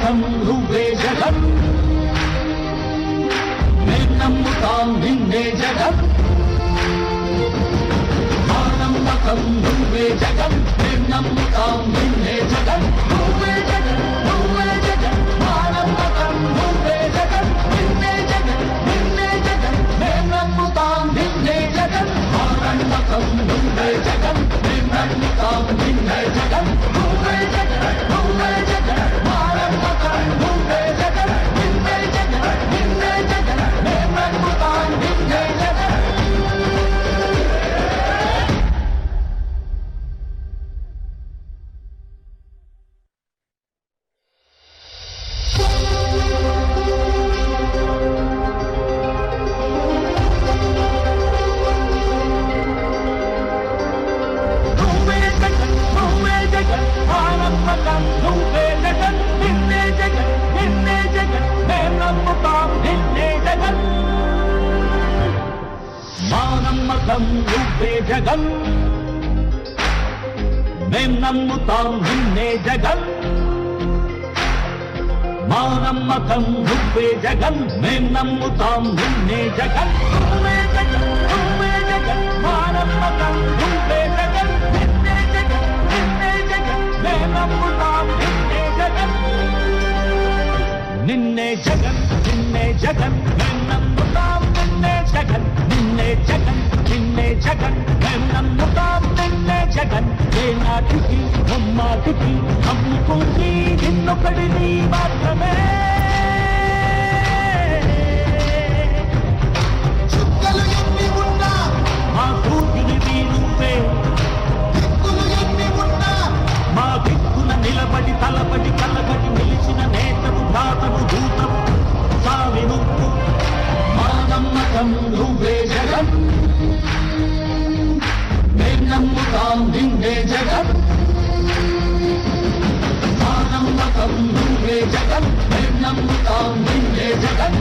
నమ్మకం నువ్వే జగన్ మేం నమ్ముతాం నిన్నే జగన్ మా నమ్మకం నువ్వే జగన్ మేం నమ్ముతాం నిన్నే జగన్ నువ్వే జగన్ నువ్వే జగన్ మా నమ్మకం నువ్వే జగన్ నిన్నే జగన్ నిన్నే జగన్ మేం నమ్ముతాం నిన్నే జగన్ మా నమ్మకం నువ్వే జగన్ మేం నమ్ముతాం నిన్నే జగన్ నువ్వే జగన్ నువ్వే జగన్ మా నమ్మకం నువ్వే జగన్ నిన్నే జగన్ నిన్నే జగన్ మేం నమ్ముతాం నిన్నే జగన్ జగన్ మేం నమ్ముతాం నిన్నే జగన్ మా నమ్మకం నువ్వే జగన్ మేం నమ్ముతాం నిన్నే జగన్ నువ్వే జగన్ నువ్వే జగన్ మా నమ్మకం నువ్వే జగన్ నిన్నే జగన్ నిన్నే జగన్ మేం నమ్ముతాం నిన్నే జగన్ నిన్నే జగన్ నిన్నే జగన్ మేం నమ్ముతాం నిన్నే జగన్ నిన్నే జగన్ నిన్నే జగన్ మేం నమ్ముతాం నిన్నే జగన్ ఏ నాటికి నమ్మాటికి నమ్ముకుంది నిన్నొకడిని మాత్రమే చుక్కలు ఎన్ని ఉన్నా మా కూతురివి నువ్వే దిక్కులు ఎన్ని ఉన్నా మా దిక్కున నిలబడి తలబడి కలబడి నిలిచిన నేతవు ధాతవు దూతవు సావి నువ్వు మా నమ్మకం నువ్వే జగన్ మేం నమ్ముతాం నిన్నే జగన్ మా నమ్మకం నువ్వే జగన్ మేం నమ్ముతాం నిన్నే జగన్